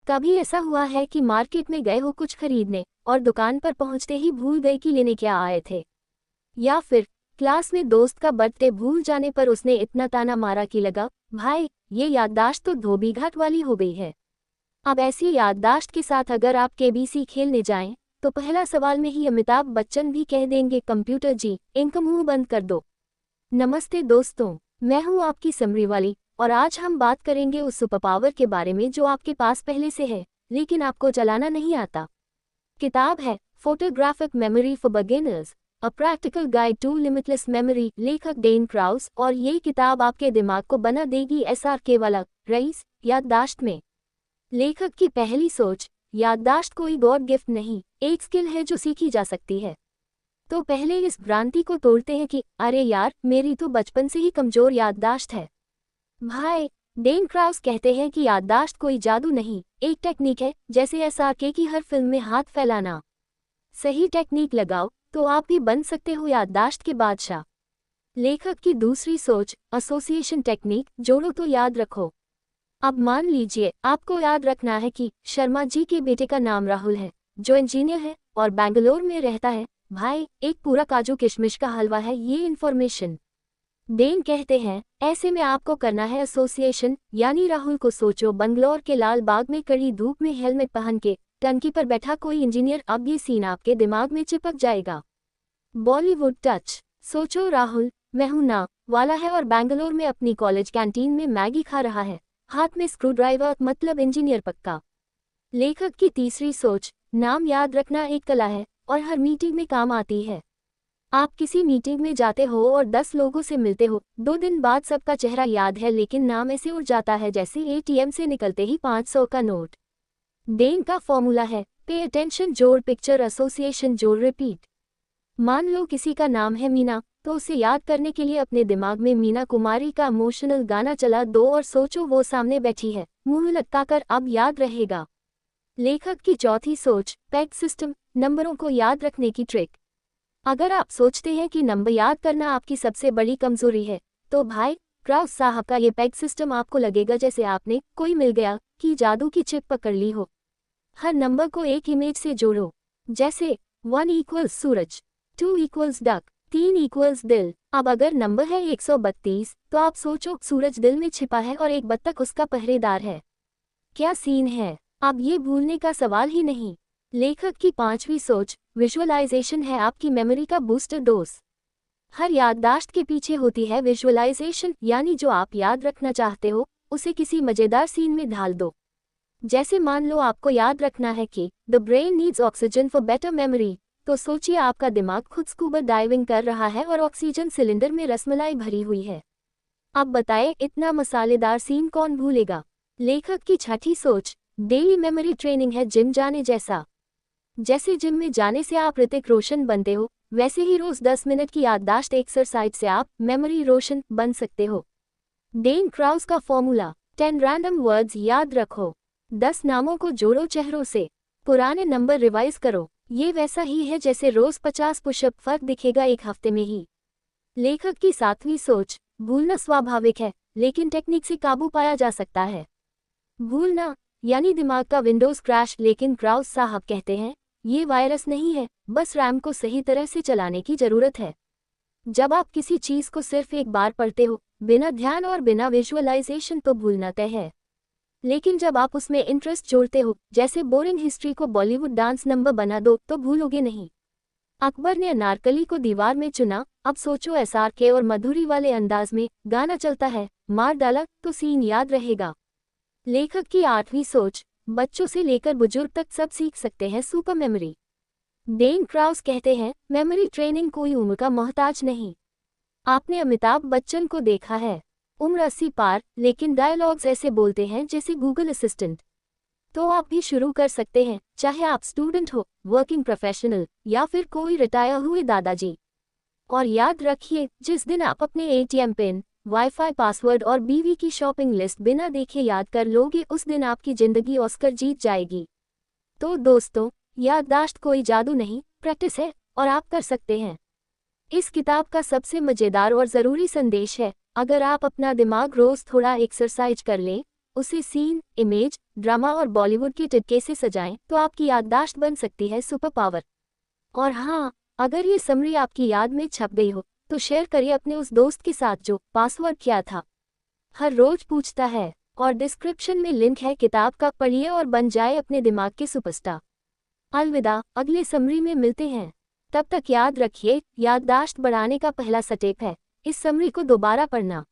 कभी ऐसा हुआ है कि मार्केट में गए हो कुछ खरीदने और दुकान पर पहुंचते ही भूल गए कि लेने क्या आए थे? या फिर क्लास में दोस्त का बर्थडे भूल जाने पर उसने इतना ताना मारा कि लगा भाई ये याददाश्त तो धोबी घाट वाली हो गई है। अब ऐसी याददाश्त के साथ अगर आप केबीसी खेलने जाएं तो पहला सवाल में ही अमिताभ बच्चन भी कह देंगे कंप्यूटर जी इनका मुंह बंद कर दो। नमस्ते दोस्तों, मैं हूं आपकी समरी वाली और आज हम बात करेंगे उस सुपर पावर के बारे में जो आपके पास पहले से है लेकिन आपको चलाना नहीं आता। किताब है photographic memory for beginners, a practical guide to limitless memory, लेखक डेन क्राउस। और ये किताब आपके दिमाग को बना देगी SRK वाला रईस याददाश्त में। लेखक की पहली सोच, याददाश्त कोई गॉड गिफ्ट नहीं, एक स्किल है जो सीखी जा सकती है। तो पहले इस भ्रांति को तोड़ते हैं कि अरे यार मेरी तो बचपन से ही कमजोर याददाश्त है। भाई, डेन क्राउस कहते हैं कि याददाश्त कोई जादू नहीं, एक टेक्निक है, जैसे SRK की हर फिल्म में हाथ फैलाना। सही टेक्निक लगाओ तो आप भी बन सकते हो याददाश्त के बादशाह। लेखक की दूसरी सोच, एसोसिएशन टेक्निक, जोड़ो तो याद रखो। अब मान लीजिए आपको याद रखना है कि शर्मा जी के बेटे का नाम राहुल है, जो इंजीनियर है और बेंगलोर में रहता है। भाई, एक पूरा काजू किशमिश का हलवा है ये इन्फॉर्मेशन। डेन कहते हैं ऐसे में आपको करना है एसोसिएशन, यानी राहुल को सोचो बंगलौर के लाल बाग में कड़ी धूप में हेलमेट पहन के टंकी पर बैठा कोई इंजीनियर। अब ये सीन आपके दिमाग में चिपक जाएगा। बॉलीवुड टच, सोचो राहुल मैं हूं ना वाला है और बेंगलोर में अपनी कॉलेज कैंटीन में मैगी खा रहा है, हाथ में स्क्रू ड्राइवर, मतलब इंजीनियर पक्का। लेखक की तीसरी सोच, नाम याद रखना एक कला है और हर मीटिंग में काम आती है। आप किसी मीटिंग में जाते हो और 10 लोगों से मिलते हो, 2 दिन बाद सबका चेहरा याद है लेकिन नाम ऐसे उड़ जाता है जैसे ATM से निकलते ही 500 का नोट। डेन का फॉर्मूला है पे अटेंशन जोड़ पिक्चर, एसोसिएशन जोड़ रिपीट। मान लो किसी का नाम है मीना, तो उसे याद करने के लिए अपने दिमाग में मीना कुमारी का इमोशनल गाना चला दो और सोचो वो सामने बैठी है, मुंह लटकाकर, अब याद रहेगा। लेखक की चौथी सोच, पैग सिस्टम, नंबरों को याद रखने की ट्रिक। अगर आप सोचते हैं कि नंबर याद करना आपकी सबसे बड़ी कमजोरी है तो भाई, क्राउस साहब का ये पैग सिस्टम आपको लगेगा जैसे आपने कोई मिल गया कि जादू की चिप पकड़ ली हो। हर नंबर को एक इमेज से जोड़ो, जैसे 1 इक्वल्स सूरज, 2 इक्वल्स डक, 3 इक्वल्स दिल। अब अगर नंबर है 132 तो आप सोचो सूरज दिल में छिपा है और एक बत्तख उसका पहरेदार है। क्या सीन है? अब ये भूलने का सवाल ही नहीं। लेखक की पांचवी सोच, विजुअलाइजेशन है आपकी मेमोरी का बूस्टर डोज। हर याददाश्त के पीछे होती है विजुअलाइजेशन, यानी जो आप याद रखना चाहते हो उसे किसी मजेदार सीन में ढाल दो। जैसे मान लो आपको याद रखना है कि the brain needs oxygen for better memory, तो सोचिए आपका दिमाग खुद स्कूबा डाइविंग कर रहा है और ऑक्सीजन सिलेंडर में रसमलाई भरी हुई है। अब बताएं इतना मसालेदार सीन कौन भूलेगा? लेखक की छठी सोच, डेली मेमोरी ट्रेनिंग है जिम जाने जैसा। जैसे जिम में जाने से आप ऋतिक रोशन बनते हो, वैसे ही रोज 10 मिनट की याददाश्त एक्सरसाइज से आप मेमोरी रोशन बन सकते हो। डेन क्राउस का फॉर्मूला, 10 रैंडम वर्ड्स याद रखो, 10 नामों को जोड़ो चेहरों से, पुराने नंबर रिवाइज करो। ये वैसा ही है जैसे रोज 50 पुशअप, फर्क दिखेगा एक हफ्ते में ही। लेखक की सातवीं सोच, भूलना स्वाभाविक है लेकिन टेक्निक से काबू पाया जा सकता है। भूलना यानी दिमाग का विंडोज क्रैश, लेकिन क्राउस साहब कहते हैं ये वायरस नहीं है, बस रैम को सही तरह से चलाने की जरूरत है। जब आप किसी चीज को सिर्फ एक बार पढ़ते हो बिना ध्यान और बिना विजुअलाइजेशन तो भूलना तय है, लेकिन जब आप उसमें इंटरेस्ट जोड़ते हो, जैसे बोरिंग हिस्ट्री को बॉलीवुड डांस नंबर बना दो, तो भूलोगे नहीं। अकबर ने अनारकली को दीवार में चुना, अब सोचो SRK और मधुरी वाले अंदाज में गाना चलता है, मार डाला तो सीन याद रहेगा। लेखक की आठवीं सोच, बच्चों से लेकर बुजुर्ग तक सब सीख सकते हैं सुपर मेमोरी। डेन क्राउस कहते हैं मेमोरी ट्रेनिंग कोई उम्र का मोहताज नहीं। आपने अमिताभ बच्चन को देखा है, उम्र 80 पार, लेकिन डायलॉग्स ऐसे बोलते हैं जैसे गूगल असिस्टेंट। तो आप भी शुरू कर सकते हैं, चाहे आप स्टूडेंट हो, वर्किंग प्रोफेशनल या फिर कोई रिटायर हुए दादाजी। और याद रखिए, जिस दिन आप अपने ATM पिन, वाईफाई पासवर्ड और बीवी की शॉपिंग लिस्ट बिना देखे याद कर लोगे, उस दिन आपकी जिंदगी ऑस्कर जीत जाएगी। तो दोस्तों, याददाश्त कोई जादू नहीं, प्रैक्टिस है और आप कर सकते हैं। इस किताब का सबसे मजेदार और ज़रूरी संदेश है, अगर आप अपना दिमाग रोज थोड़ा एक्सरसाइज कर लें, उसे सीन, इमेज, ड्रामा और बॉलीवुड के टिटके से सजाएं तो आपकी याददाश्त बन सकती है सुपर पावर। और हाँ, अगर ये समरी आपकी याद में छप गई हो तो शेयर करिए अपने उस दोस्त के साथ जो पासवर्ड क्या था हर रोज पूछता है। और डिस्क्रिप्शन में लिंक है किताब का, पढ़िए और बन जाए अपने दिमाग के सुपरस्टार। अलविदा, अगले समरी में मिलते हैं। तब तक याद रखिए, याददाश्त बढ़ाने का पहला स्टेप है इस समरी को दोबारा पढ़ना।